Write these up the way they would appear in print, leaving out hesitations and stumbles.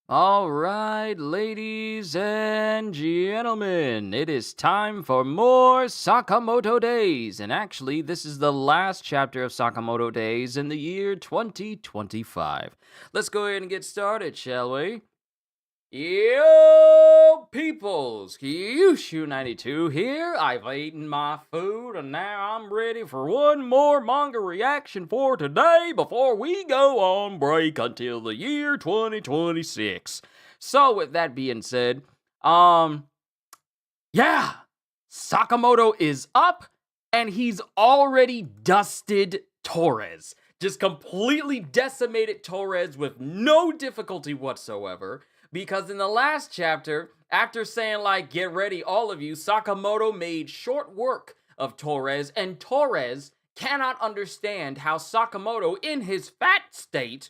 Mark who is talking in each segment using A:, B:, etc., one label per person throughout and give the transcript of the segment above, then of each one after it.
A: All right, ladies and gentlemen, it is time for more Sakamoto Days. And actually, this is the last chapter of Sakamoto Days in the year 2025. Let's go ahead and get started, shall we? Yo, peoples! Qushu 92 here. I've eaten my food and now I'm ready for one more manga reaction for today before we go on break until the year 2026. So, with that being said, yeah, Sakamoto is up and he's already dusted Torres. Just completely decimated Torres with no difficulty whatsoever. Because in the last chapter, after saying, like, get ready, all of you, Sakamoto made short work of Torres, and Torres cannot understand how Sakamoto, in his fat state,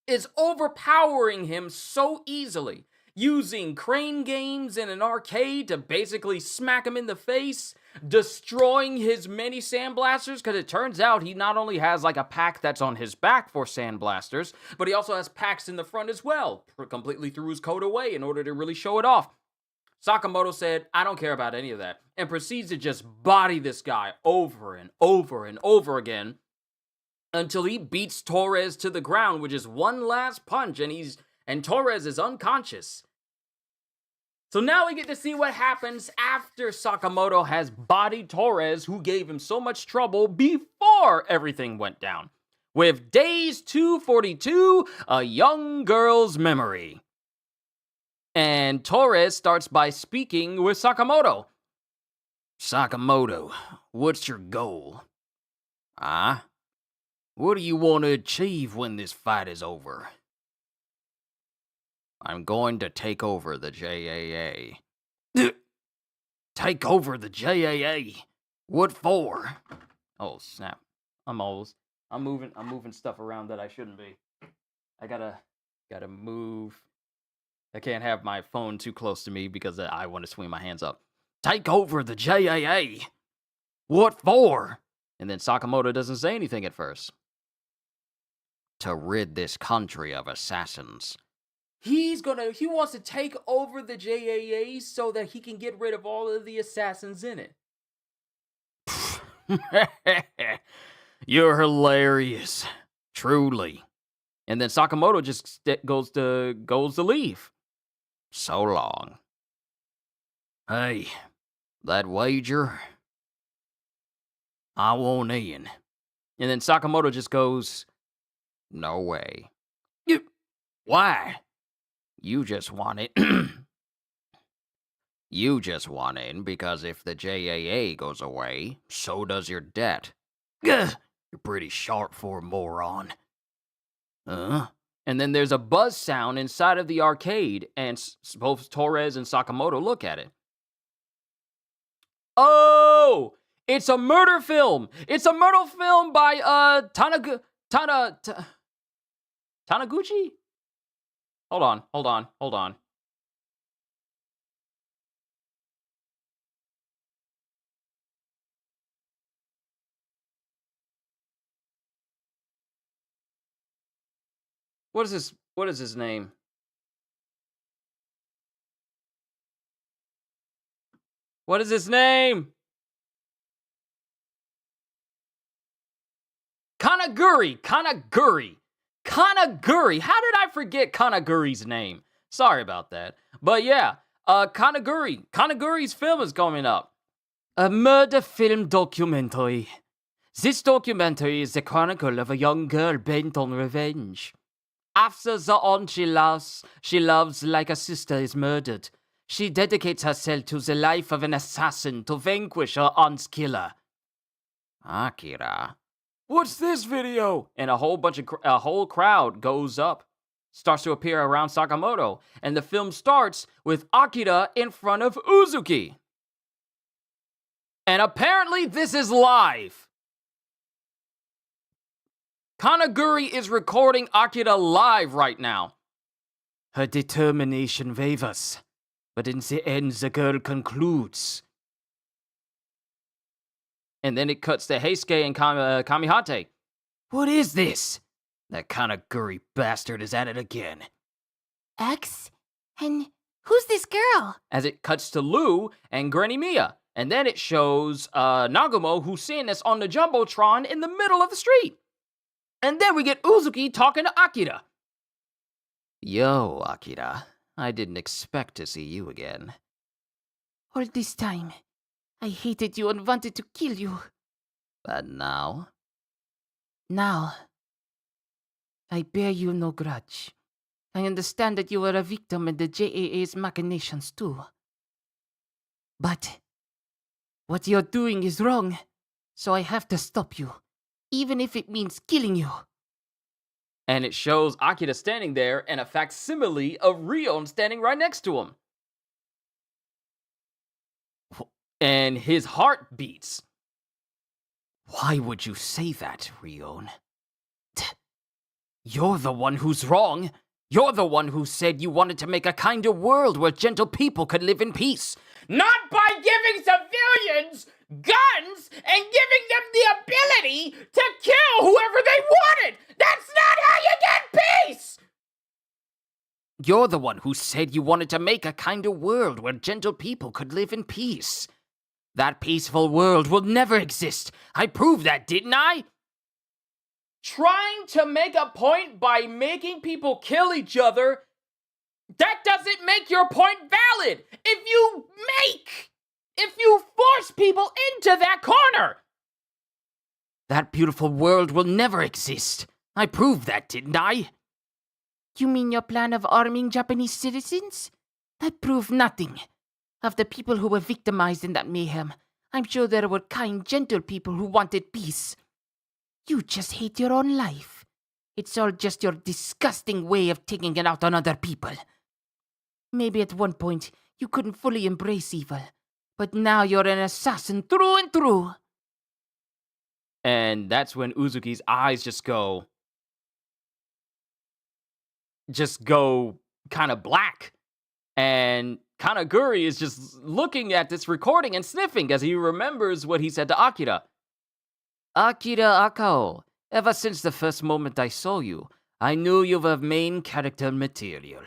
A: is overpowering him so easily, using crane games in an arcade to basically smack him in the face, destroying his many sandblasters, because it turns out he not only has like a pack that's on his back for sandblasters, but he also has packs in the front as well. Completely threw his coat away in order to really show it off. Sakamoto said, I don't care about any of that, and proceeds to just body this guy over and over and over again until he beats Torres to the ground with just one last punch, and Torres is unconscious. So now we get to see what happens after Sakamoto has bodied Torres, who gave him so much trouble before everything went down. With Days 242, A Young Girl's Memory. And Torres starts by speaking with Sakamoto. Sakamoto, what's your goal? What do you want to achieve when this fight is over? I'm going to take over the JAA. Take over the JAA? What for? Oh, snap. I'm moving stuff around that I shouldn't be. I gotta move. I can't have my phone too close to me because I want to swing my hands up. Take over the JAA? What for? And then Sakamoto doesn't say anything at first. To rid this country of assassins. He wants to take over the JAA so that he can get rid of all of the assassins in it. You're hilarious. Truly. And then Sakamoto just goes to leave. So long. Hey, that wager? I won't in. And then Sakamoto just goes, no way. Why? You just want it. You just want in because if the JAA goes away, so does your debt. You're pretty sharp for a moron. And then there's a buzz sound inside of the arcade, and both Torres and Sakamoto look at it. Oh! It's a murder film! It's a murder film by, Taniguchi? Hold on. What is his name? What is his name? Kanaguri! How did I forget Kanaguri's name? Sorry about that. But yeah, Kanaguri's film is coming up. A murder film documentary. This documentary is the chronicle of a young girl bent on revenge. After the aunt she loves like a sister is murdered, she dedicates herself to the life of an assassin to vanquish her aunt's killer. Akira. What's this video? And a whole crowd goes up, starts to appear around Sakamoto, and the film starts with Akira in front of Uzuki. And apparently this is live. Kanaguri is recording Akira live right now. Her determination wavers, but in the end the girl concludes. And then it cuts to Heisuke and Kamihate. What is this? That Kanaguri bastard is at it again.
B: X? And who's this girl?
A: As it cuts to Lou and Granny Mia. And then it shows Nagumo, who's seeing this on the Jumbotron in the middle of the street. And then we get Uzuki talking to Akira. Yo, Akira. I didn't expect to see you again.
B: All this time, I hated you and wanted to kill you.
A: But now?
B: Now, I bear you no grudge. I understand that you were a victim in the JAA's machinations too. But what you're doing is wrong, so I have to stop you, even if it means killing you.
A: And it shows Akira standing there and a facsimile of Rion standing right next to him. And his heart beats. Why would you say that, Rion? You're the one who's wrong. You're the one who said you wanted to make a kinder world where gentle people could live in peace. Not by giving civilians guns and giving them the ability to kill whoever they wanted. That's not how you get peace. You're the one who said you wanted to make a kinder world where gentle people could live in peace. That peaceful world will never exist. I proved that, didn't I? Trying to make a point by making people kill each other, that doesn't make your point valid. If you force people into that corner. That beautiful world will never exist. I proved that, didn't I?
B: You mean your plan of arming Japanese citizens? That proved nothing. Of the people who were victimized in that mayhem, I'm sure there were kind, gentle people who wanted peace. You just hate your own life. It's all just your disgusting way of taking it out on other people. Maybe at one point you couldn't fully embrace evil, but now you're an assassin through and through.
A: And that's when Uzuki's eyes just go kind of black. And Kanaguri is just looking at this recording and sniffing as he remembers what he said to Akira. Akira Akao, ever since the first moment I saw you, I knew you were main character material.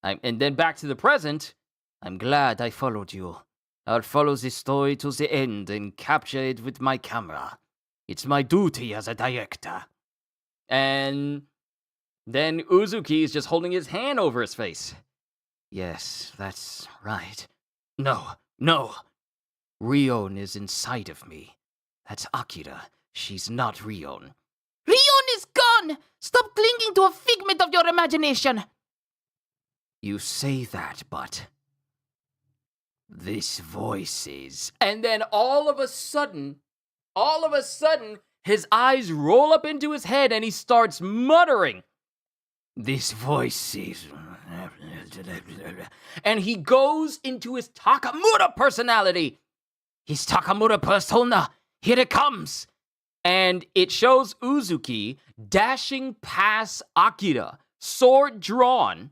A: And then back to the present, I'm glad I followed you. I'll follow this story to the end and capture it with my camera. It's my duty as a director. And then Uzuki is just holding his hand over his face. Yes, that's right. No. Rion is inside of me. That's Akira. She's not Rion.
B: Rion is gone! Stop clinging to a figment of your imagination!
A: You say that, but this voice is... And then all of a sudden, his eyes roll up into his head and he starts muttering. This voice is... And he goes into his Takamura personality. His Takamura persona. Here it comes. And it shows Uzuki dashing past Akira, sword drawn.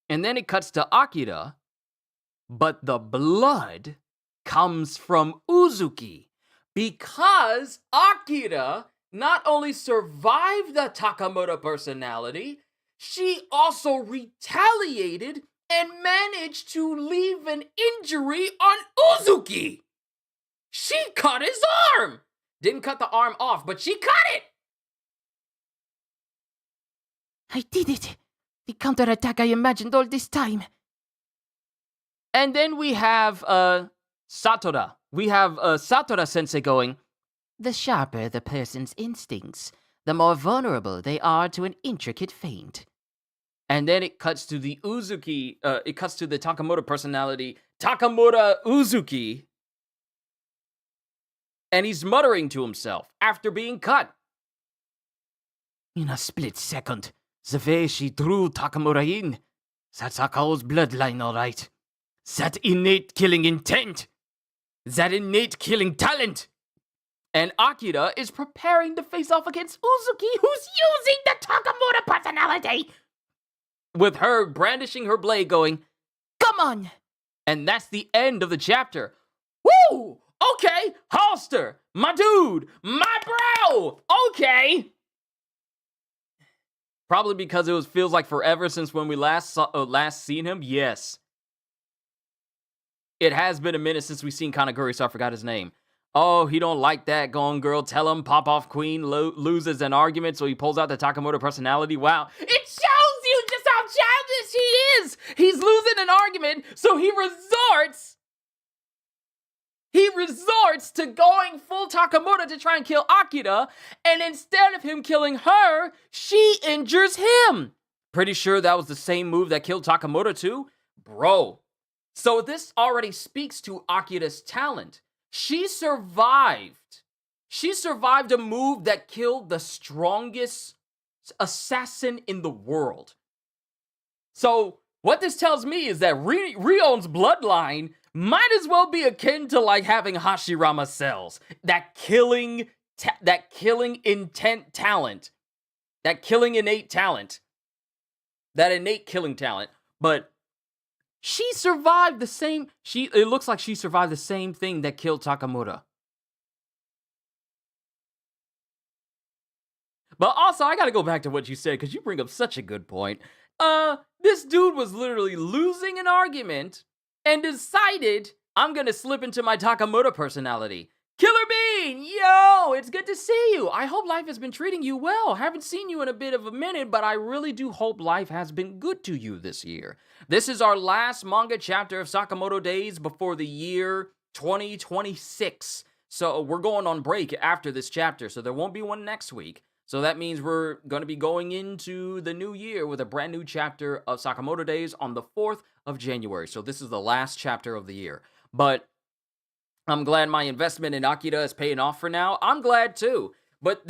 A: And then it cuts to Akira, but the blood comes from Uzuki because Akira not only survived the Takamura personality, she also retaliated and managed to leave an injury on Uzuki. She cut his arm. Didn't cut the arm off, but she cut it.
B: I did it. The counterattack I imagined all this time.
A: And then we have Satora. We have Satora sensei going,
B: the sharper the person's instincts, the more vulnerable they are to an intricate feint.
A: And then it cuts to the Uzuki, it cuts to the Takamura personality, Takamura Uzuki. And he's muttering to himself after being cut.
B: In a split second, the way she drew Takamura in, that's Akao's bloodline, all right. That innate killing intent. That innate killing talent.
A: And Akira is preparing to face off against Uzuki, who's using the Takamura personality. With her brandishing her blade going,
B: come on.
A: And that's the end of the chapter. Woo! Okay, Halster, my dude, my bro, okay. Probably because feels like forever since when we last seen him. Yes. It has been a minute since we've seen Kanaguri, so I forgot his name. Oh, he don't like that. Go on, girl. Tell him Pop-Off Queen loses an argument, so he pulls out the Sakamoto personality. Wow. It shows you just how childish he is. He's losing an argument, so he resorts to going full Sakamoto to try and kill Akira, and instead of him killing her, she injures him. Pretty sure that was the same move that killed Sakamoto too? Bro. So this already speaks to Akira's talent. She survived. She survived a move that killed the strongest assassin in the world. So what this tells me is that Rion's bloodline might as well be akin to like having Hashirama cells. That killing innate talent. That innate killing talent. But she survived the same. It looks like she survived the same thing that killed Sakamoto. But also, I gotta go back to what you said because you bring up such a good point. This dude was literally losing an argument and decided, I'm gonna slip into my Sakamoto personality. Killer Bean, yo, it's good to see you. I hope life has been treating you well. Haven't seen you in a bit of a minute, but I really do hope life has been good to you this year. This is our last manga chapter of Sakamoto Days before the year 2026. So we're going on break after this chapter, so there won't be one next week. So that means we're going to be going into the new year with a brand new chapter of Sakamoto Days on the 4th of January. So this is the last chapter of the year. But I'm glad my investment in Akira is paying off for now. I'm glad too. But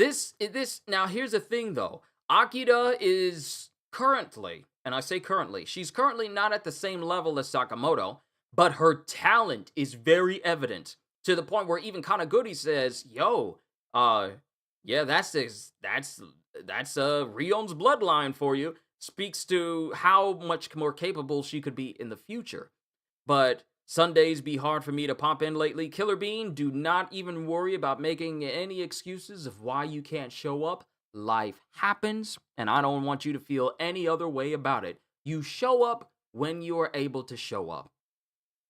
A: now here's the thing though. Akira is currently, and I say currently, she's currently not at the same level as Sakamoto, but her talent is very evident to the point where even Kanaguri says, yo, yeah, that's Rion's bloodline for you. Speaks to how much more capable she could be in the future. But Sundays be hard for me to pop in lately. Killer Bean, do not even worry about making any excuses of why you can't show up. Life happens, and I don't want you to feel any other way about it. You show up when you are able to show up.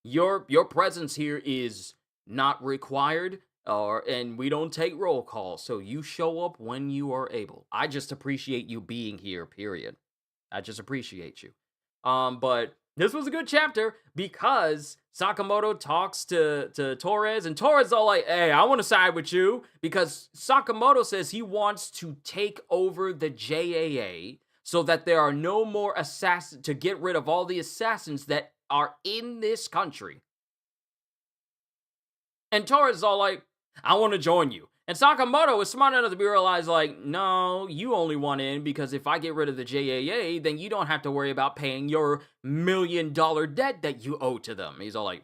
A: Your presence here is not required, and we don't take roll calls, so you show up when you are able. I just appreciate you being here, period. I just appreciate you. But this was a good chapter because Sakamoto talks to Torres, and Torres is all like, hey, I want to side with you, because Sakamoto says he wants to take over the JAA so that there are no more assassins, to get rid of all the assassins that are in this country. And Torres is all like, I want to join you. And Sakamoto is smart enough to be realized, like, no, you only want in because if I get rid of the JAA, then you don't have to worry about paying your $1 million debt that you owe to them. He's all like,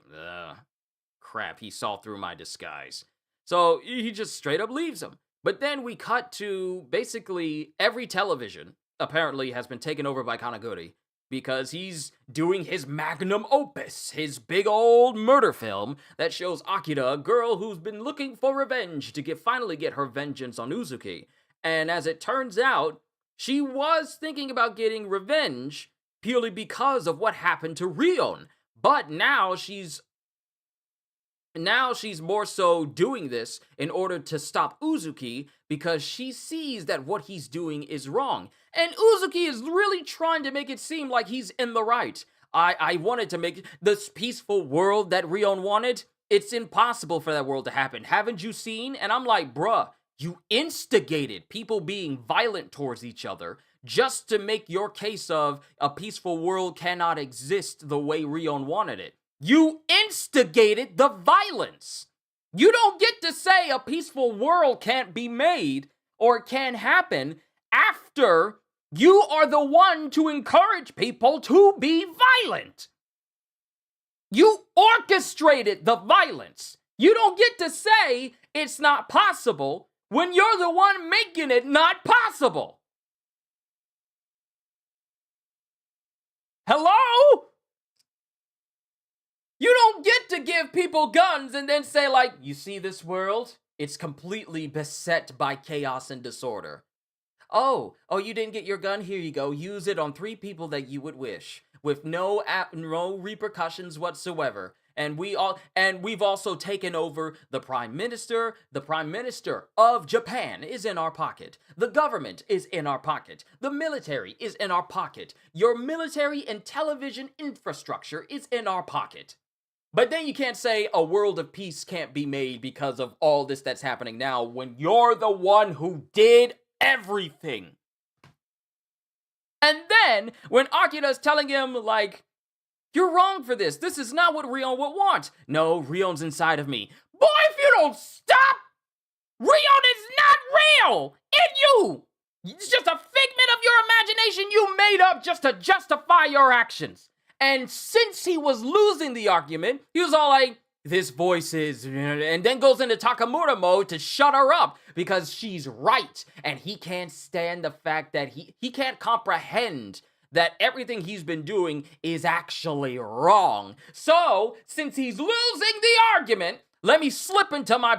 A: crap, he saw through my disguise. So he just straight up leaves him. But then we cut to basically every television apparently has been taken over by Kanaguri, because he's doing his magnum opus, his big old murder film that shows Akira, a girl who's been looking for revenge to finally get her vengeance on Uzuki. And as it turns out, she was thinking about getting revenge purely because of what happened to Rion. But now she's more so doing this in order to stop Uzuki, because she sees that what he's doing is wrong. And Uzuki is really trying to make it seem like he's in the right. I wanted to make this peaceful world that Rion wanted. It's impossible for that world to happen. Haven't you seen? And I'm like, bruh, you instigated people being violent towards each other just to make your case of a peaceful world cannot exist the way Rion wanted it. You instigated the violence. You don't get to say a peaceful world can't be made or can happen after you are the one to encourage people to be violent. You orchestrated the violence. You don't get to say it's not possible when you're the one making it not possible. Hello? You don't get to give people guns and then say, like, you see this world? It's completely beset by chaos and disorder. Oh, you didn't get your gun? Here you go. Use it on 3 people that you would wish, with no repercussions whatsoever. And we've also taken over the prime minister. The prime minister of Japan is in our pocket. The government is in our pocket. The military is in our pocket. Your military and television infrastructure is in our pocket. But then you can't say a world of peace can't be made because of all this that's happening now when you're the one who did everything. And then when Akira's telling him, like, you're wrong for this. This is not what Rion would want. No, Rion's inside of me. Boy, if you don't stop, Rion is not real. It's you. It's just a figment of your imagination you made up just to justify your actions. And since he was losing the argument, he was all like, this voice is... And then goes into Takamura mode to shut her up because she's right. And he can't stand the fact that he can't comprehend that everything he's been doing is actually wrong. So, since he's losing the argument, let me slip into my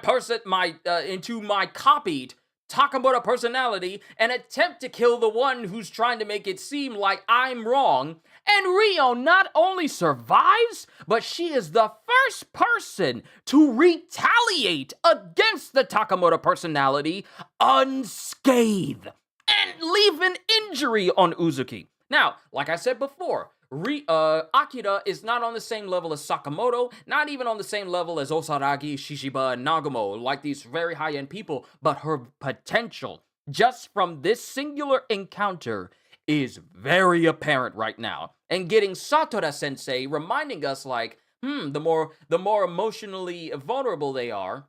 A: copied Takamura personality and attempt to kill the one who's trying to make it seem like I'm wrong. And Rio not only survives, but she is the first person to retaliate against the Takamura personality unscathed and leave an injury on Uzuki. Now, like I said before, Akira is not on the same level as Sakamoto, not even on the same level as Osaragi, Shishiba, and Nagumo, like these very high-end people, but her potential, just from this singular encounter, is very apparent right now. And getting Satora-sensei reminding us, like, the more emotionally vulnerable they are,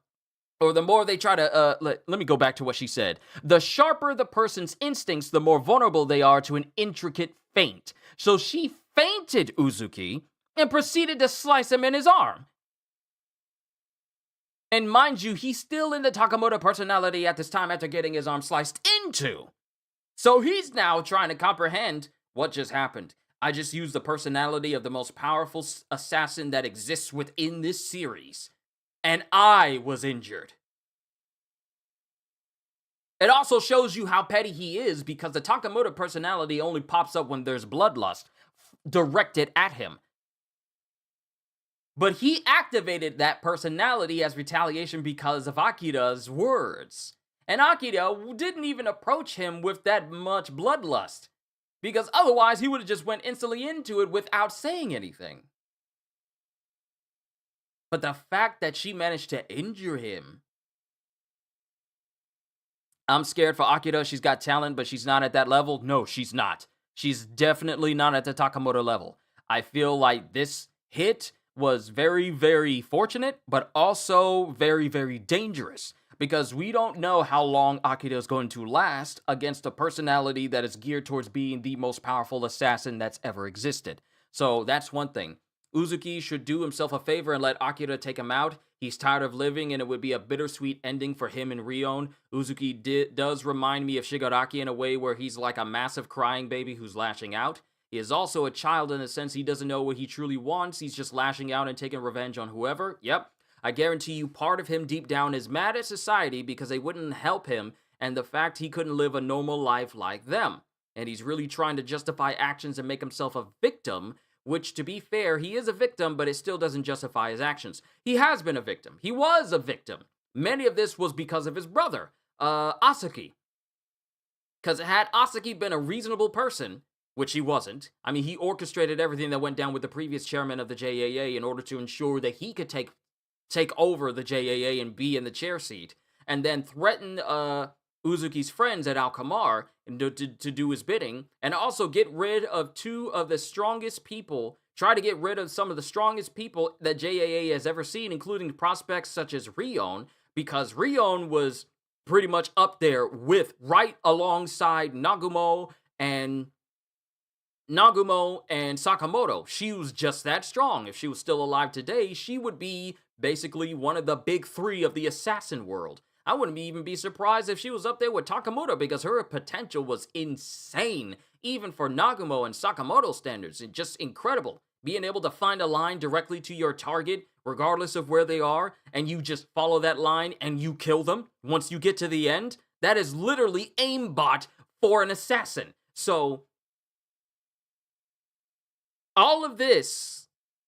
A: or the more they try to, let me go back to what she said. The sharper the person's instincts, the more vulnerable they are to an intricate feint. So she feinted Uzuki and proceeded to slice him in his arm. And mind you, he's still in the Takamura personality at this time after getting his arm sliced into. So he's now trying to comprehend what just happened. I just used the personality of the most powerful assassin that exists within this series. And I was injured. It also shows you how petty he is because the Takamura personality only pops up when there's bloodlust directed at him. But he activated that personality as retaliation because of Akira's words. And Akira didn't even approach him with that much bloodlust, because otherwise he would have just went instantly into it without saying anything. But the fact that she managed to injure him... I'm scared for Akira. She's got talent, but she's not at that level. No, she's not. She's definitely not at the Takamura level. I feel like this hit was very, very fortunate, but also very, very dangerous. Because we don't know how long Akira is going to last against a personality that is geared towards being the most powerful assassin that's ever existed. So that's one thing. Uzuki should do himself a favor and let Akira take him out. He's tired of living, and it would be a bittersweet ending for him and Rion. Uzuki does remind me of Shigaraki in a way where he's like a massive crying baby who's lashing out. He is also a child in the sense he doesn't know what he truly wants. He's just lashing out and taking revenge on whoever. Yep. I guarantee you part of him deep down is mad at society because they wouldn't help him and the fact he couldn't live a normal life like them. And he's really trying to justify actions and make himself a victim, which, to be fair, he is a victim, but it still doesn't justify his actions. He has been a victim. He was a victim. Many of this was because of his brother, Asaki. Because had Asaki been a reasonable person, which he wasn't, I mean, he orchestrated everything that went down with the previous chairman of the JAA in order to ensure that he could take over the JAA and be in the chair seat, and then threaten Uzuki's friends at Alkamar to do his bidding, and also get rid of two of the strongest people, try to get rid of some of the strongest people that JAA has ever seen, including prospects such as Rion, because Rion was pretty much up there with, right alongside Nagumo and Sakamoto. She was just that strong. If she was still alive today, she would be basically one of the big three of the assassin world. I wouldn't even be surprised if she was up there with Takamura because her potential was insane, even for Nagumo and Sakamoto standards. It's just incredible. Being able to find a line directly to your target, regardless of where they are, and you just follow that line and you kill them once you get to the end. That is literally aimbot for an assassin. So all of this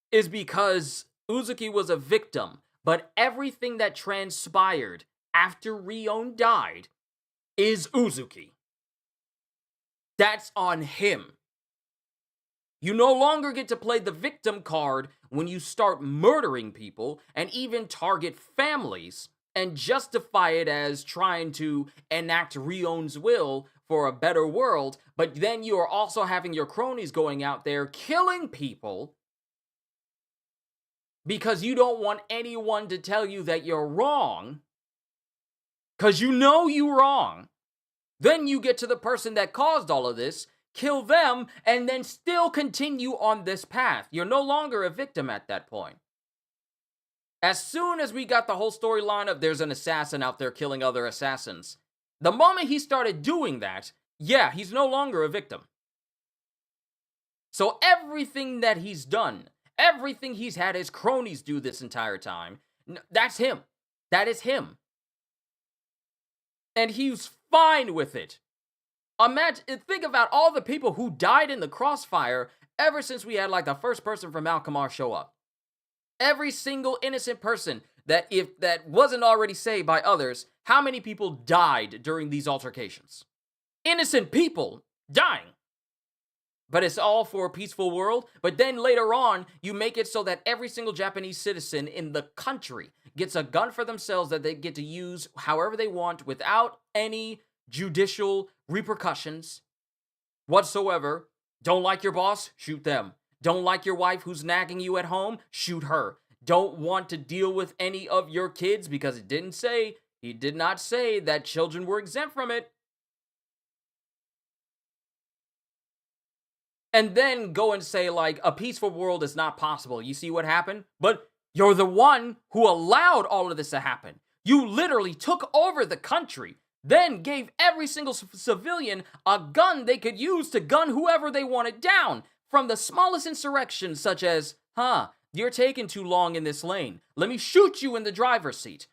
A: is because Uzuki was a victim, but everything that transpired after Rion died is Uzuki. That's on him. You no longer get to play the victim card when you start murdering people and even target families and justify it as trying to enact Rion's will for a better world, but then you are also having your cronies going out there killing people because you don't want anyone to tell you that you're wrong, because you know you're wrong. Then you get to the person that caused all of this, kill them, and then still continue on this path. You're no longer a victim at that point. As soon as we got the whole storyline of there's an assassin out there killing other assassins, the moment he started doing that, yeah, he's no longer a victim. So everything that he's done, everything he's had his cronies do this entire time, that's him. That is him. And he's fine with it. Imagine, think about all the people who died in the crossfire ever since we had like the first person from Alchemar show up. Every single innocent person that wasn't already saved by others, how many people died during these altercations? Innocent people dying. But it's all for a peaceful world. But then later on, you make it so that every single Japanese citizen in the country gets a gun for themselves that they get to use however they want without any judicial repercussions whatsoever. Don't like your boss? Shoot them. Don't like your wife who's nagging you at home? Shoot her. Don't want to deal with any of your kids because he did not say that children were exempt from it. And then go and say, like, a peaceful world is not possible. You see what happened? But you're the one who allowed all of this to happen. You literally took over the country, then gave every single civilian a gun they could use to gun whoever they wanted down. From the smallest insurrections, such as, you're taking too long in this lane. Let me shoot you in the driver's seat.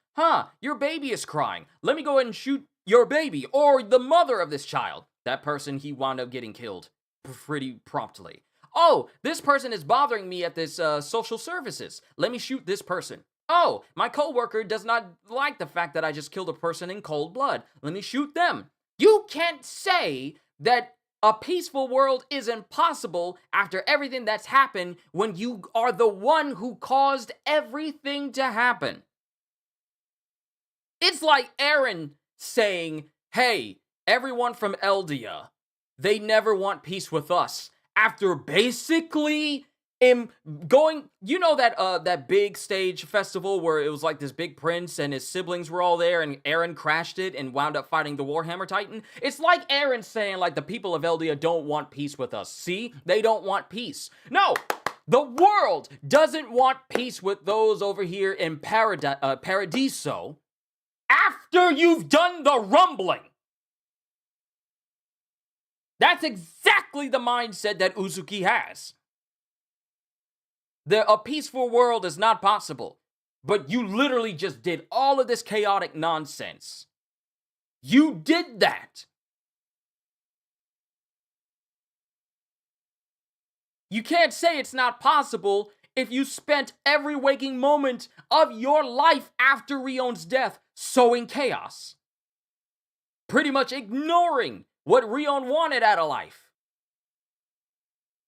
A: Your baby is crying. Let me go ahead and shoot your baby, or the mother of this child. That person, he wound up getting killed pretty promptly. Oh, this person is bothering me at this social services. Let me shoot this person. Oh, my coworker does not like the fact that I just killed a person in cold blood. Let me shoot them. You can't say that a peaceful world is impossible after everything that's happened when you are the one who caused everything to happen. It's like Eren saying, hey, everyone from Eldia, they never want peace with us. After basically going, you know that big stage festival where it was like this big prince and his siblings were all there and Eren crashed it and wound up fighting the Warhammer Titan? It's like Eren saying, like, the people of Eldia don't want peace with us. See? They don't want peace. No! The world doesn't want peace with those over here in Paradiso after you've done the rumbling. That's exactly the mindset that Uzuki has. A peaceful world is not possible, but you literally just did all of this chaotic nonsense. You did that. You can't say it's not possible if you spent every waking moment of your life after Rion's death sowing chaos. Pretty much ignoring what Rion wanted out of life.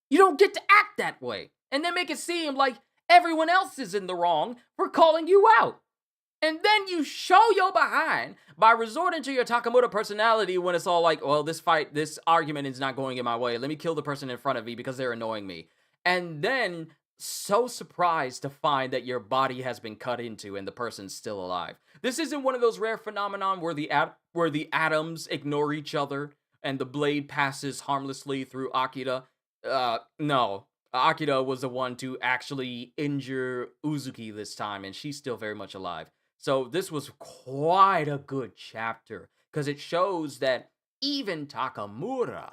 A: You don't get to act that way. And then make it seem like everyone else is in the wrong for calling you out. And then you show your behind by resorting to your Sakamoto personality when it's all like, well, this argument is not going in my way. Let me kill the person in front of me because they're annoying me. And then so surprised to find that your body has been cut into and the person's still alive. This isn't one of those rare phenomenon where the atoms ignore each other and the blade passes harmlessly through Akira. No. Akira was the one to actually injure Uzuki this time, and she's still very much alive. So this was quite a good chapter, because it shows that even Takamura,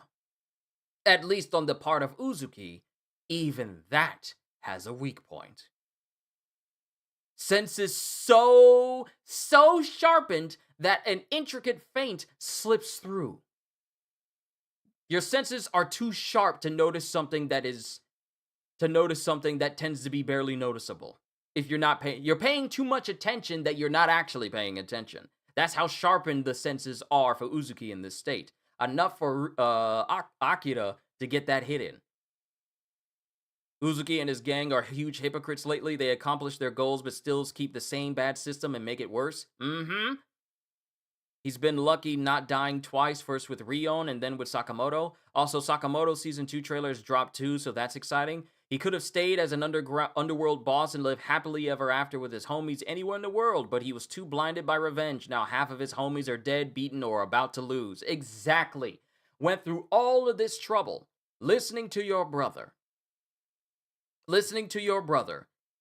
A: at least on the part of Uzuki, even that has a weak point. Senses so sharpened that an intricate feint slips through. Your senses are too sharp to notice something that tends to be barely noticeable. If you're paying too much attention that you're not actually paying attention. That's how sharpened the senses are for Uzuki in this state. Enough for Akira to get that hit in. Uzuki and his gang are huge hypocrites lately. They accomplish their goals but still keep the same bad system and make it worse. He's been lucky not dying twice, first with Rion and then with Sakamoto. Also, Sakamoto Season 2 trailers dropped too, so that's exciting. He could have stayed as an underworld boss and lived happily ever after with his homies anywhere in the world, but he was too blinded by revenge. Now half of his homies are dead, beaten, or about to lose. Exactly. Went through all of this trouble, listening to your brother,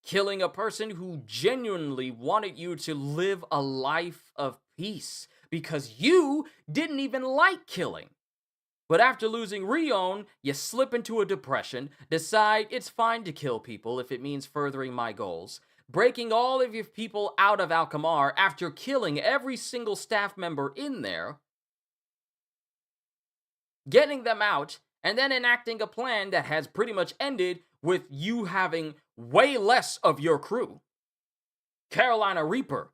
A: killing a person who genuinely wanted you to live a life of peace, because you didn't even like killing. But after losing Rion, you slip into a depression, decide it's fine to kill people if it means furthering my goals, breaking all of your people out of Alkmaar after killing every single staff member in there, getting them out, and then enacting a plan that has pretty much ended with you having way less of your crew. Carolina Reaper,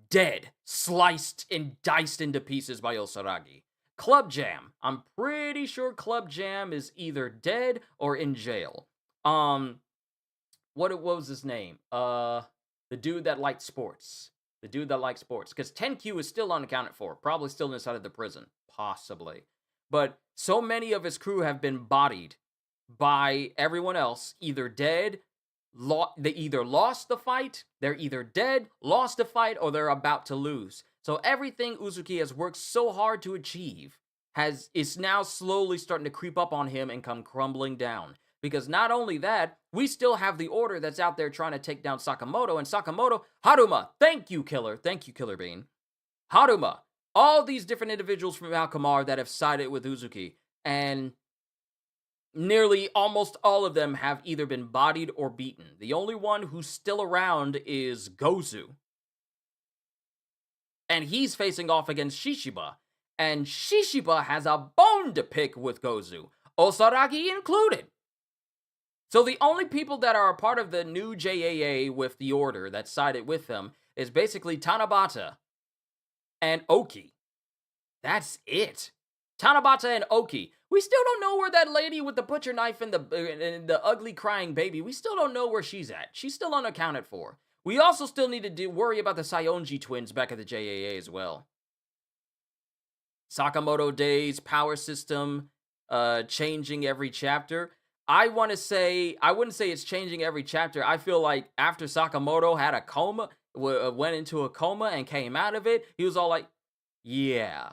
A: dead, sliced and diced into pieces by Osaragi. Club Jam, I'm pretty sure Club Jam is either dead or in jail. What was his name? The dude that liked sports. Because 10Q is still unaccounted for, probably still inside of the prison, possibly. But so many of his crew have been bodied by everyone else, either dead, they either lost the fight, they're either dead, lost the fight, or they're about to lose. So everything Uzuki has worked so hard to achieve is now slowly starting to creep up on him and come crumbling down. Because not only that, we still have the Order that's out there trying to take down Sakamoto, and Sakamoto, Haruma, thank you, Killer Bean. Haruma, all these different individuals from Alkmaar that have sided with Uzuki, and nearly almost all of them have either been bodied or beaten. The only one who's still around is Gozu. And he's facing off against Shishiba. And Shishiba has a bone to pick with Gozu, Osaragi included. So the only people that are a part of the new JAA with the Order that sided with them is basically Tanabata and Oki. That's it. Tanabata and Oki. We still don't know where that lady with the butcher knife and the ugly crying baby, we still don't know where she's at. She's still unaccounted for. We also still need to worry about the Saionji twins back at the JAA as well. Sakamoto Days, power system, changing every chapter. I wouldn't say it's changing every chapter. I feel like after Sakamoto had a coma, went into a coma and came out of it, he was all like, yeah,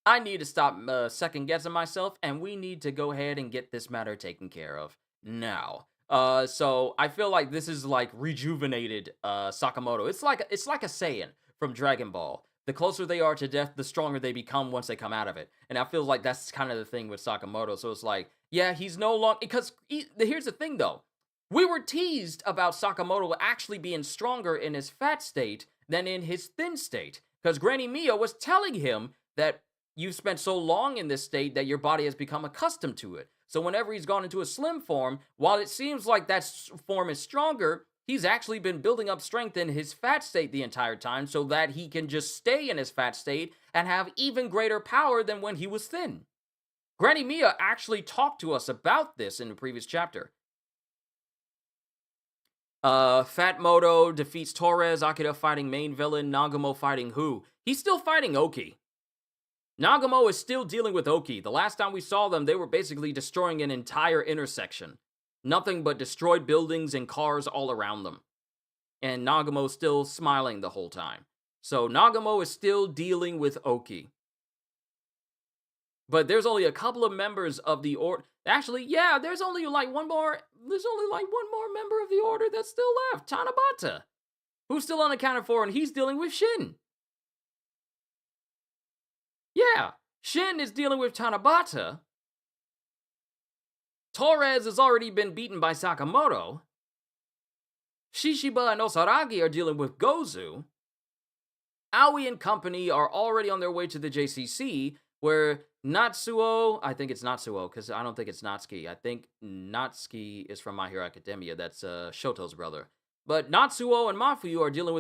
A: I need to stop second guessing myself, and we need to go ahead and get this matter taken care of now. So I feel like this is like rejuvenated Sakamoto. It's like a Saiyan from Dragon Ball. The closer they are to death, the stronger they become once they come out of it. And I feel like that's kind of the thing with Sakamoto. So it's like, yeah, he's no longer... Because here's the thing, though. We were teased about Sakamoto actually being stronger in his fat state than in his thin state. Because Granny Mia was telling him that you've spent so long in this state that your body has become accustomed to it. So whenever he's gone into a slim form, while it seems like that form is stronger, he's actually been building up strength in his fat state the entire time so that he can just stay in his fat state and have even greater power than when he was thin. Granny Mia actually talked to us about this in the previous chapter. Fat Moto defeats Torres, Akira fighting main villain, Nagumo fighting who? He's still fighting Oki. Nagumo is still dealing with Oki. The last time we saw them, they were basically destroying an entire intersection. Nothing but destroyed buildings and cars all around them. And Nagumo's still smiling the whole time. So Nagumo is still dealing with Oki. But there's only a couple of members of the Order. Actually, yeah, there's only like one more member of the Order that's still left. Tanabata. Who's still unaccounted for, and he's dealing with Shin. Yeah, Shin is dealing with Tanabata. Torres has already been beaten by Sakamoto. Shishiba and Osaragi are dealing with Gozu. Aoi and company are already on their way to the JCC, where Natsuo, I think it's Natsuo, because I don't think it's Natsuki. I think Natsuki is from My Hero Academia. That's Shoto's brother. But Natsuo and Mafuyu are dealing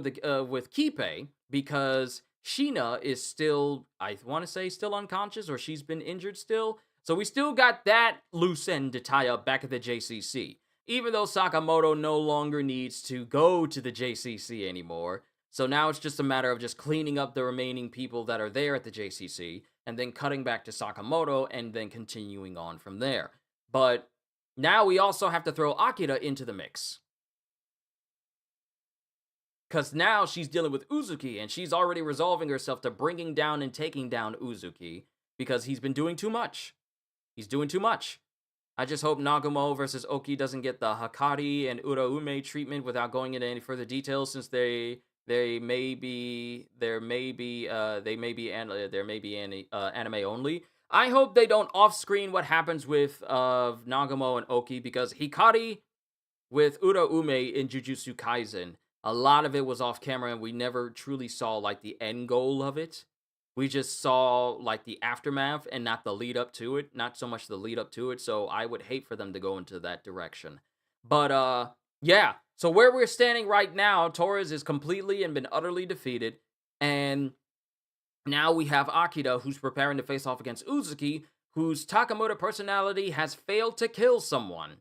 A: with Kipe because Sheena is still, I want to say, still unconscious, or she's been injured still. So we still got that loose end to tie up back at the JCC. Even though Sakamoto no longer needs to go to the JCC anymore. So now it's just a matter of just cleaning up the remaining people that are there at the JCC, and then cutting back to Sakamoto, and then continuing on from there. But now we also have to throw Akira into the mix. Because now she's dealing with Uzuki, and she's already resolving herself to bringing down and taking down Uzuki, because he's been doing too much. He's doing too much. I just hope Nagumo versus Oki doesn't get the Hakari and Uraume treatment without going into any further details, since they may be anime only. I hope they don't off-screen what happens with Nagumo and Oki, because Hikari with Uraume in Jujutsu Kaisen, a lot of it was off camera, and we never truly saw like the end goal of it. We just saw like the aftermath and not the lead up to it, not so much the lead up to it. So I would hate for them to go into that direction. But yeah. So where we're standing right now, Torres is completely and been utterly defeated, and now we have Akira, who's preparing to face off against Uzuki, whose Sakamoto personality has failed to kill someone,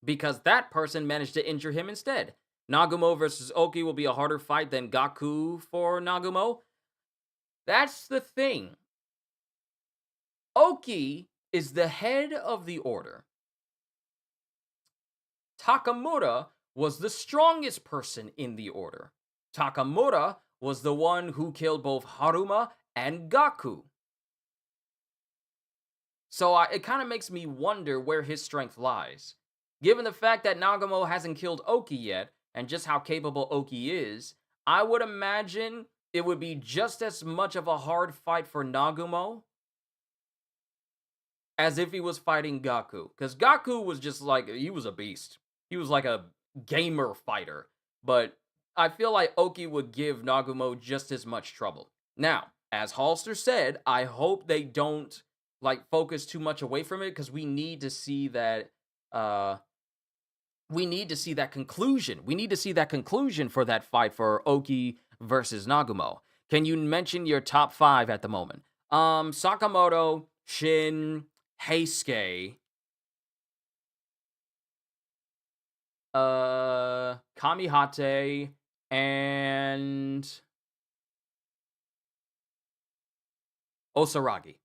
A: because that person managed to injure him instead. Nagumo versus Oki will be a harder fight than Gaku for Nagumo. That's the thing. Oki is the head of the order. Takamura was the strongest person in the order. Takamura was the one who killed both Haruma and Gaku. So it kind of makes me wonder where his strength lies. Given the fact that Nagumo hasn't killed Oki yet, and just how capable Oki is, I would imagine it would be just as much of a hard fight for Nagumo as if he was fighting Gaku. Because Gaku was just like, he was a beast. He was like a gamer fighter. But I feel like Oki would give Nagumo just as much trouble. Now, as Halster said, I hope they don't like focus too much away from it, because we need to see that conclusion. We need to see that conclusion for that fight for Oki versus Nagumo. Can you mention your top 5 at the moment? Sakamoto, Shin, Heisuke, Kamihate, and Osaragi.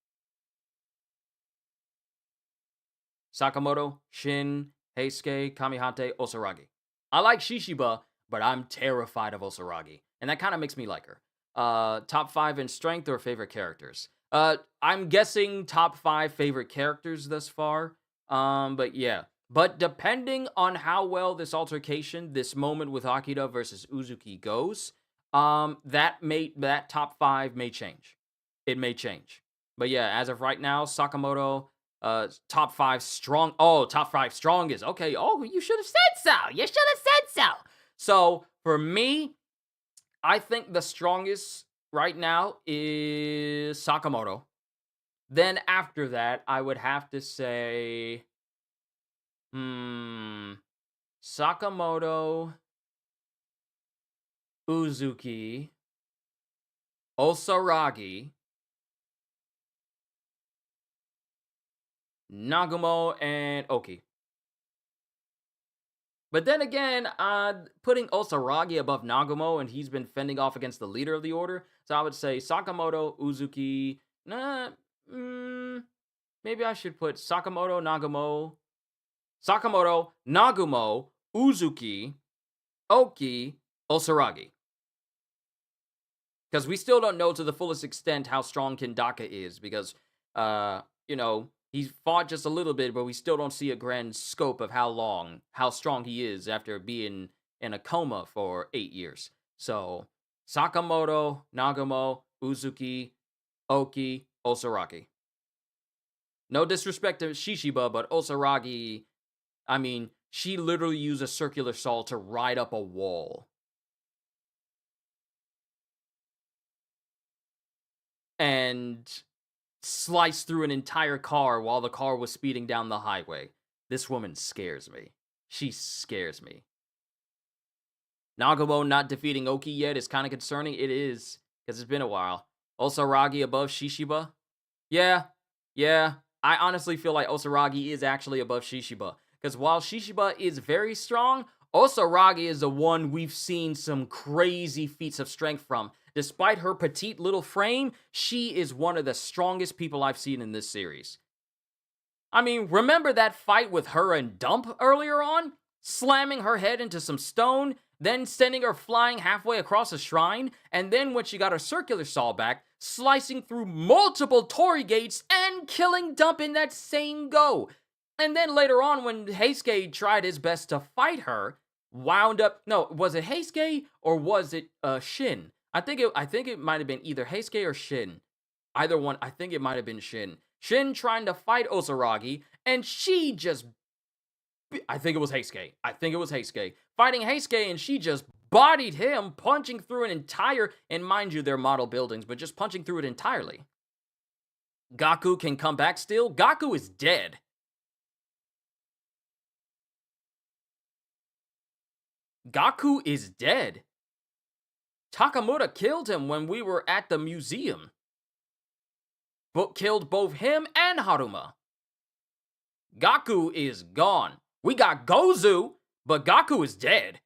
A: Sakamoto, Shin, Heisuke, Kamihate, Osaragi. I like Shishiba, but I'm terrified of Osaragi, and that kind of makes me like her. Top 5 in strength or favorite characters? I'm guessing top 5 favorite characters thus far. But yeah. But depending on how well this altercation, this moment with Akira versus Uzuki goes, that top 5 may change. It may change. But yeah, as of right now, Sakamoto, top 5 strong. Oh, top 5 strongest. Okay. Oh, you should have said so. You should have said so. So for me, I think the strongest right now is Sakamoto. Then after that, I would have to say, Sakamoto, Uzuki, Osaragi, Nagumo, and Oki. But then again, putting Osaragi above Nagumo, and he's been fending off against the leader of the order. So I would say Sakamoto, Uzuki. Maybe I should put Sakamoto, Nagumo, Uzuki, Oki, Osaragi. Because we still don't know to the fullest extent how strong Kendaka is, because, he's fought just a little bit, but we still don't see a grand scope of how strong he is after being in a coma for 8 years. So, Sakamoto, Nagumo, Uzuki, Oki, Osaragi. No disrespect to Shishiba, but Osaragi, I mean, she literally used a circular saw to ride up a wall. And sliced through an entire car while the car was speeding down the highway. This woman scares me. She scares me. Nagumo not defeating Oki yet is kind of concerning. It is, because it's been a while. Osaragi above Shishiba? Yeah. I honestly feel like Osaragi is actually above Shishiba. Because while Shishiba is very strong, Osaragi is the one we've seen some crazy feats of strength from. Despite her petite little frame, she is one of the strongest people I've seen in this series. I mean, remember that fight with her and Dump earlier on? Slamming her head into some stone, then sending her flying halfway across a shrine, and then when she got her circular saw back, slicing through multiple torii gates and killing Dump in that same go. And then later on, when Heisuke tried his best to fight her, wound up... No, was it Heisuke or was it Shin? I think it might have been either Heisuke or Shin. Either one. I think it might have been Shin. Shin trying to fight Osaragi, and she just... I think it was Heisuke. Fighting Heisuke, and she just bodied him, punching through an entire... And mind you, they're model buildings, but just punching through it entirely. Gaku can come back still. Gaku is dead. Gaku is dead. Takamura killed him when we were at the museum. But killed both him and Haruma. Gaku is gone. We got Gozu, but Gaku is dead.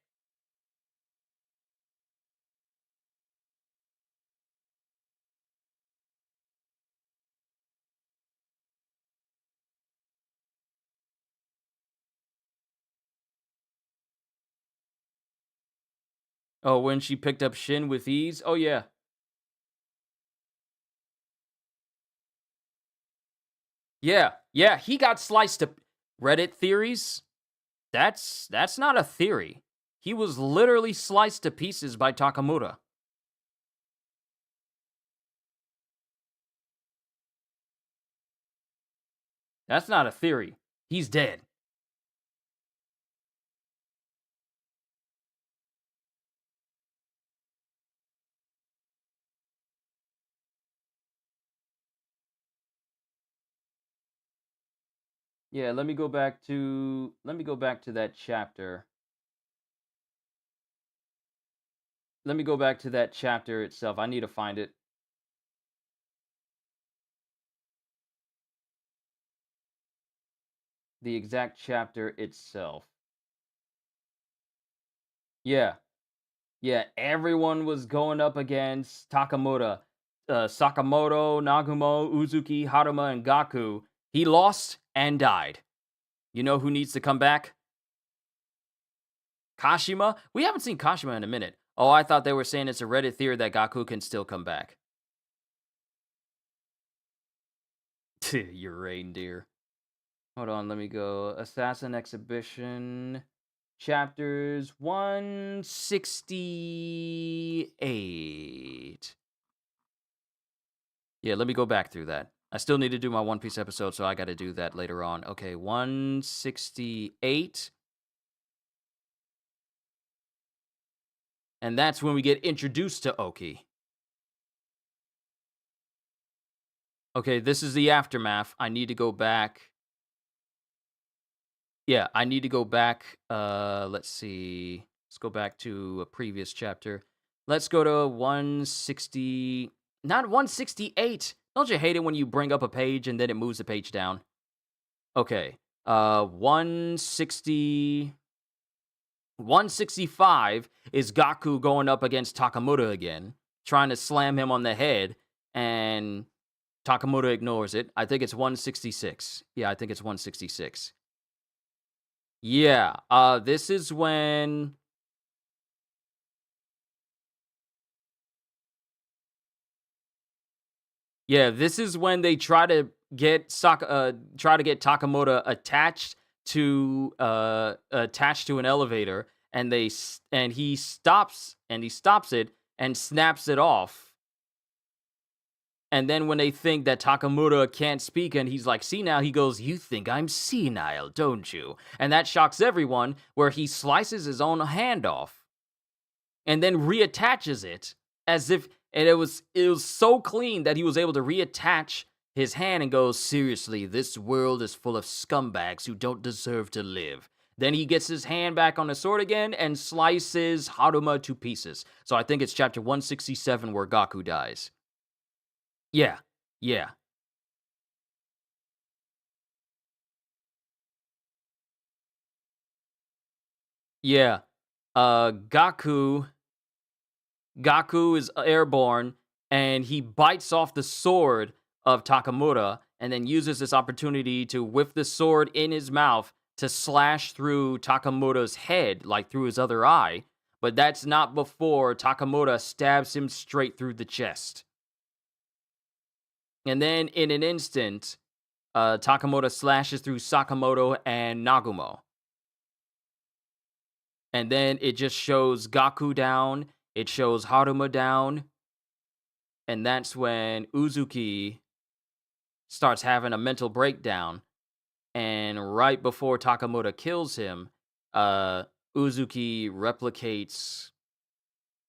A: Oh, when she picked up Shin with ease? Oh, yeah. Yeah, he got sliced to... Reddit theories? That's not a theory. He was literally sliced to pieces by Takamura. That's not a theory. He's dead. Yeah, let me go back to that chapter. Let me go back to that chapter itself. I need to find it. The exact chapter itself. Yeah, everyone was going up against Takamura. Sakamoto, Nagumo, Uzuki, Haruma, and Gaku. He lost and died. You know who needs to come back? Kashima? We haven't seen Kashima in a minute. Oh, I thought they were saying it's a Reddit theory that Gaku can still come back. Your reindeer. Hold on, let me go. Assassin Exhibition. Chapters 168. Yeah, let me go back through that. I still need to do my One Piece episode, so I got to do that later on. Okay, 168. And that's when we get introduced to Oki. Okay, this is the aftermath. I need to go back. Yeah, I need to go back. Let's see. Let's go back to a previous chapter. Let's go to 160. Not 168. Don't you hate it when you bring up a page and then it moves the page down? Okay. 165 is Gaku going up against Takamura again, trying to slam him on the head, and Takamura ignores it. I think it's 166. Yeah, I think it's 166. Yeah, this is when... Yeah, this is when they try to get Takamura attached to an elevator, and he stops it and snaps it off. And then when they think that Takamura can't speak and he's like senile, he goes, "You think I'm senile, don't you?" And that shocks everyone, where he slices his own hand off and then reattaches it as if... And it was so clean that he was able to reattach his hand and goes, seriously, this world is full of scumbags who don't deserve to live. Then he gets his hand back on the sword again and slices Haruma to pieces. So I think it's chapter 167 where Gaku dies. Yeah. Gaku is airborne, and he bites off the sword of Takamura and then uses this opportunity to, with the sword in his mouth, to slash through Takamura's head, like through his other eye. But that's not before Takamura stabs him straight through the chest. And then in an instant, Takamura slashes through Sakamoto and Nagumo. And then it just shows Gaku down, it shows Haruma down, and that's when Uzuki starts having a mental breakdown. And right before Takamura kills him, Uzuki replicates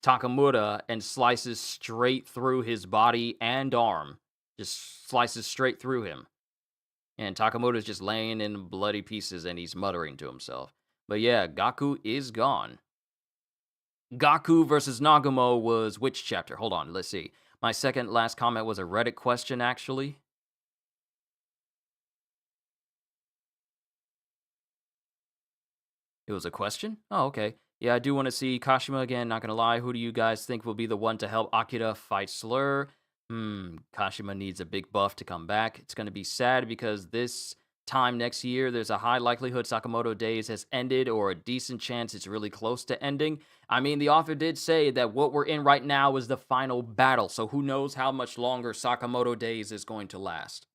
A: Takamura and slices straight through his body and arm. Just slices straight through him. And Takamura's just laying in bloody pieces and he's muttering to himself. But yeah, Gaku is gone. Gaku versus Nagumo was which chapter? Hold on, let's see. My second last comment was a Reddit question, actually. It was a question? Oh, okay. Yeah, I do want to see Kashima again, not gonna lie. Who do you guys think will be the one to help Akira fight Slur? Kashima needs a big buff to come back. It's gonna be sad because this time next year, there's a high likelihood Sakamoto Days has ended, or a decent chance it's really close to ending. I mean, the author did say that what we're in right now is the final battle, so who knows how much longer Sakamoto Days is going to last.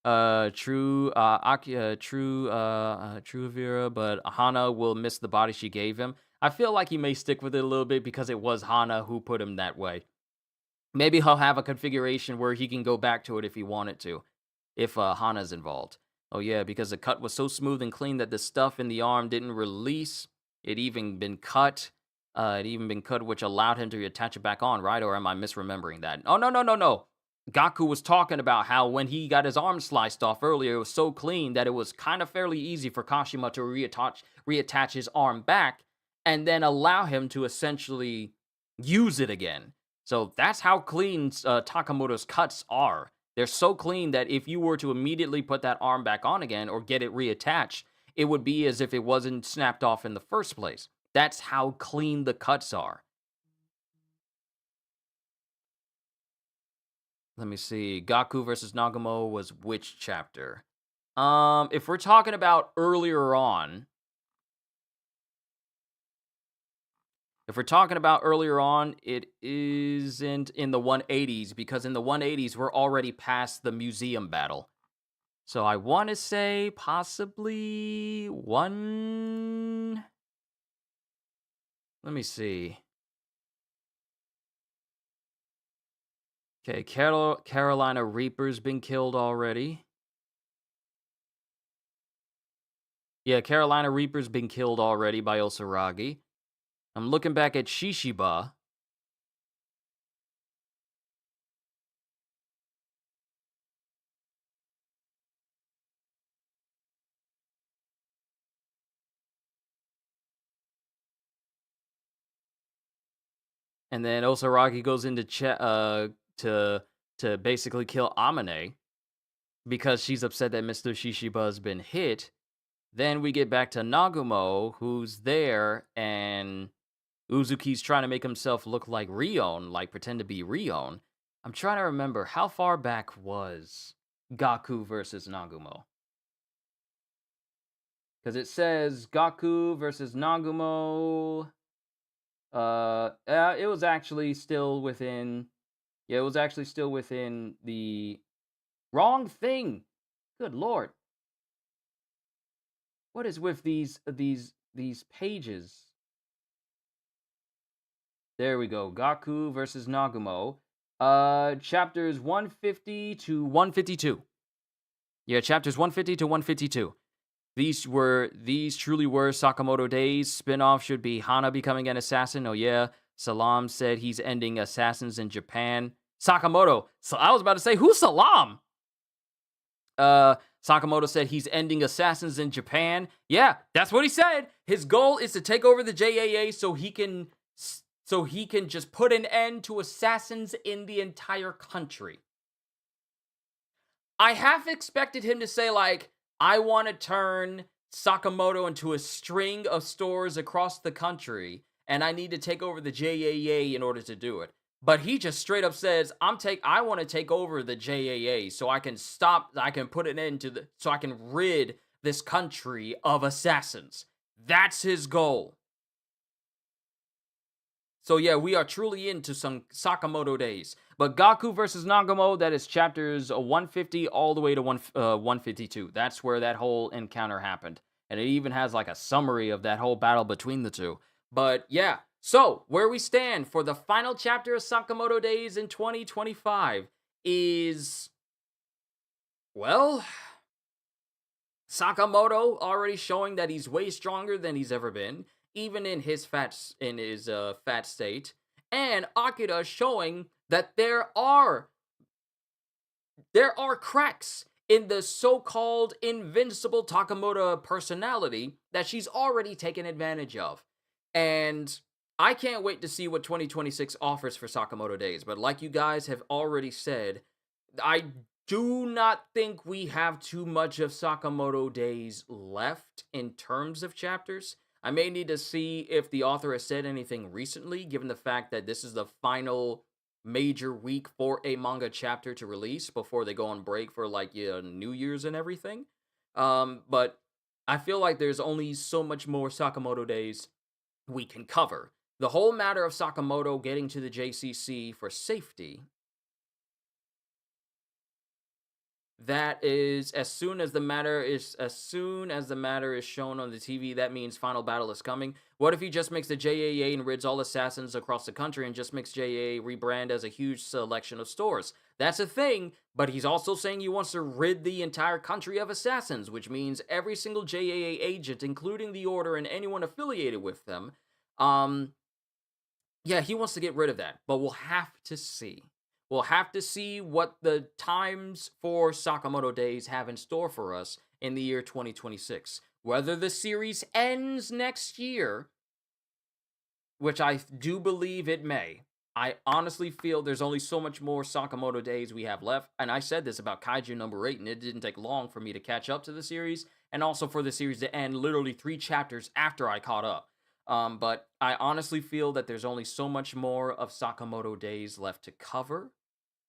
A: True Vera, but Hana will miss the body she gave him. I feel like he may stick with it a little bit because it was Hana who put him that way. Maybe he'll have a configuration where he can go back to it if he wanted to, if Hana's involved. Oh yeah, because the cut was so smooth and clean that the stuff in the arm didn't release. It even been cut. Which allowed him to attach it back on, right? Or am I misremembering that? Oh, no. Gaku was talking about how when he got his arm sliced off earlier, it was so clean that it was kind of fairly easy for Kashima to reattach his arm back and then allow him to essentially use it again. So that's how clean Takamura's cuts are. They're so clean that if you were to immediately put that arm back on again or get it reattached, it would be as if it wasn't snapped off in the first place. That's how clean the cuts are. Let me see. Gaku versus Nagumo was which chapter? If we're talking about earlier on, it isn't in the 180s, because in the 180s, we're already past the museum battle. So I want to say possibly one... Let me see. Okay, Carolina Reaper's been killed already. Yeah, Carolina Reaper's been killed already by Osaragi. I'm looking back at Shishiba. And then Osaragi goes into to basically kill Amane because she's upset that Mr. Shishiba has been hit. Then we get back to Nagumo, who's there, and Uzuki's trying to make himself look like Rion, like pretend to be Rion. I'm trying to remember, how far back was Gaku versus Nagumo? Because it says Gaku versus Nagumo. It was actually still within... Yeah, it was actually still within the... Wrong thing! Good lord. What is with these pages? There we go. Gaku versus Nagumo. Chapters 150 to 152. Yeah, chapters 150 to 152. These truly were Sakamoto Days. Spin-off should be Hana becoming an assassin. Oh yeah. Salam said he's ending assassins in Japan. Sakamoto. So I was about to say, who's Salam? Sakamoto said he's ending assassins in Japan. Yeah, that's what he said. His goal is to take over the JAA so he can just put an end to assassins in the entire country. I half expected him to say, like, I want to turn Sakamoto into a string of stores across the country, and I need to take over the JAA in order to do it. But he just straight up says, I want to take over the JAA so I can put an end to so I can rid this country of assassins. That's his goal. So yeah, we are truly into some Sakamoto days. But Gaku versus Nagamo, that is chapters 150 all the way to 152. That's where that whole encounter happened. And it even has like a summary of that whole battle between the two. But yeah, so where we stand for the final chapter of Sakamoto Days in 2025 is, well, Sakamoto already showing that he's way stronger than he's ever been, even in his fat state, and Akira showing that there are cracks in the so-called invincible Takamura personality that she's already taken advantage of. And I can't wait to see what 2026 offers for Sakamoto Days, but like you guys have already said, I do not think we have too much of Sakamoto Days left in terms of chapters. I may need to see if the author has said anything recently, given the fact that this is the final major week for a manga chapter to release before they go on break for like New Year's and everything. But I feel like there's only so much more Sakamoto Days we can cover. The whole matter of Sakamoto getting to the JCC for safety, that is as soon as the matter is shown on the TV, that means final battle is coming. What if he just makes the JAA and rids all assassins across the country and just makes JAA rebrand as a huge selection of stores? That's a thing, but he's also saying he wants to rid the entire country of assassins, which means every single JAA agent, including the Order and anyone affiliated with them. Yeah, he wants to get rid of that, but we'll have to see. We'll have to see what the times for Sakamoto Days have in store for us in the year 2026. Whether the series ends next year, which I do believe it may. I honestly feel there's only so much more Sakamoto Days we have left. And I said this about Kaiju number 8, and it didn't take long for me to catch up to the series, and also for the series to end literally 3 chapters after I caught up. But I honestly feel that there's only so much more of Sakamoto Days left to cover.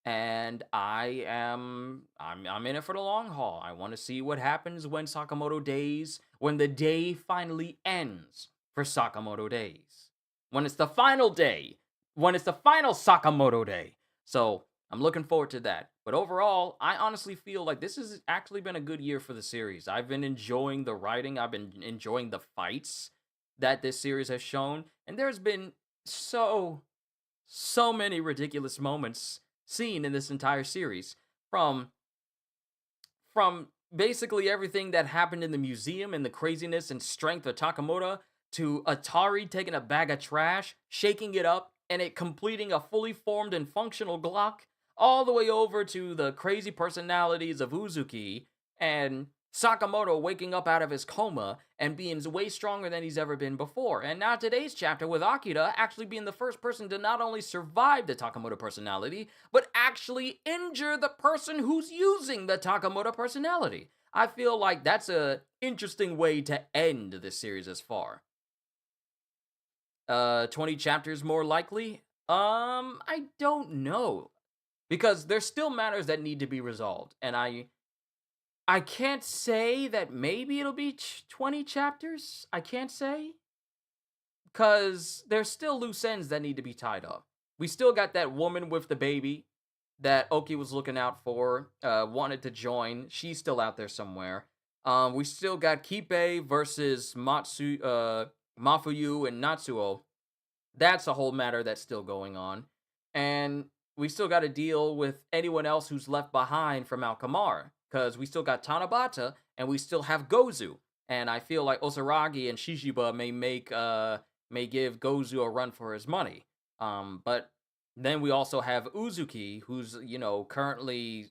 A: And I'm in it for the long haul. I want to see what happens when the day finally ends for Sakamoto Days. When it's the final day, when it's the final Sakamoto Day. So I'm looking forward to that. But overall, I honestly feel like this has actually been a good year for the series. I've been enjoying the writing. I've been enjoying the fights that this series has shown. And there's been so many ridiculous moments seen in this entire series, from basically everything that happened in the museum and the craziness and strength of Takamura, to Atari taking a bag of trash, shaking it up, and it completing a fully formed and functional Glock, all the way over to the crazy personalities of Uzuki and Sakamoto waking up out of his coma and being way stronger than he's ever been before. And now today's chapter with Akira actually being the first person to not only survive the Takamoto personality, but actually injure the person who's using the Takamoto personality. I feel like that's an interesting way to end this series as far. 20 chapters more likely? I don't know. Because there's still matters that need to be resolved. And I can't say that maybe it'll be 20 chapters. I can't say. Because there's still loose ends that need to be tied up. We still got that woman with the baby that Oki was looking out for, wanted to join. She's still out there somewhere. We still got Kipe versus Mafuyu and Natsuo. That's a whole matter that's still going on. And we still got to deal with anyone else who's left behind from Alkamar, because we still got Tanabata, and we still have Gozu. And I feel like Osaragi and Shishiba may give Gozu a run for his money. But Then we also have Uzuki, who's, currently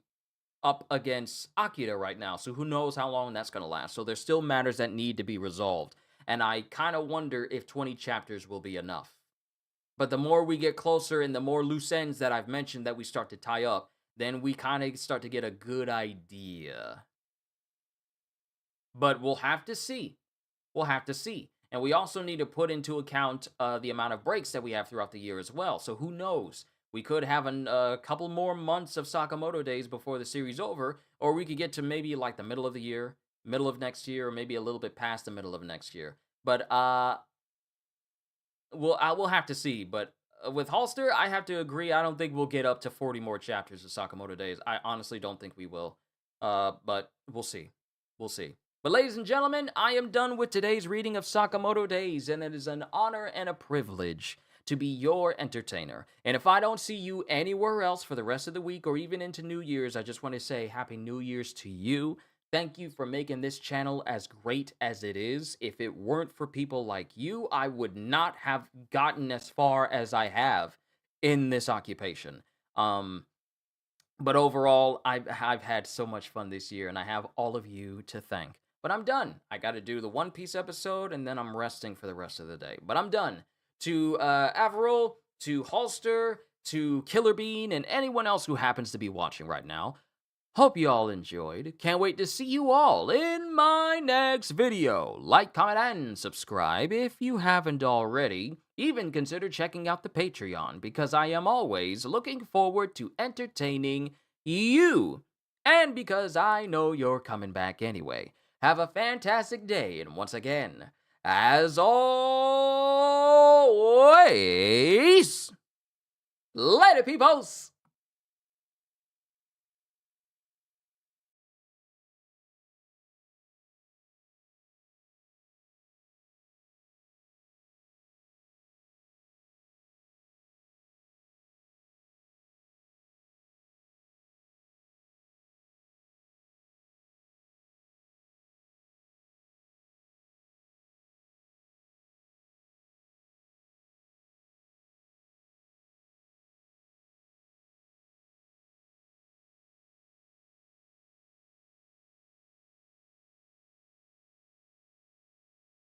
A: up against Akira right now. So who knows how long that's going to last. So there's still matters that need to be resolved. And I kind of wonder if 20 chapters will be enough. But the more we get closer and the more loose ends that I've mentioned that we start to tie up, then we kind of start to get a good idea. But we'll have to see. We'll have to see. And we also need to put into account the amount of breaks that we have throughout the year as well. So who knows? We could have a couple more months of Sakamoto days before the series over, or we could get to maybe like the middle of the year, middle of next year, or maybe a little bit past the middle of next year. But we'll have to see. But with Halster, I have to agree. I don't think we'll get up to 40 more chapters of Sakamoto days. I honestly don't think we will. But we'll see. We'll see. But ladies and gentlemen, I am done with today's reading of Sakamoto Days, and it is an honor and a privilege to be your entertainer. And if I don't see you anywhere else for the rest of the week or even into New Year's, I just want to say Happy New Year's to you. Thank you for making this channel as great as it is. If it weren't for people like you, I would not have gotten as far as I have in this occupation. But overall, I've had so much fun this year, and I have all of you to thank. But I'm done. I got to do the One Piece episode, and then I'm resting for the rest of the day. But I'm done. To Averil, to Halster, to Killer Bean, and anyone else who happens to be watching right now, hope you all enjoyed. Can't wait to see you all in my next video. Like, comment, and subscribe if you haven't already. Even consider checking out the Patreon, because I am always looking forward to entertaining you. And because I know you're coming back anyway. Have a fantastic day, and once again, as always, later, peoples!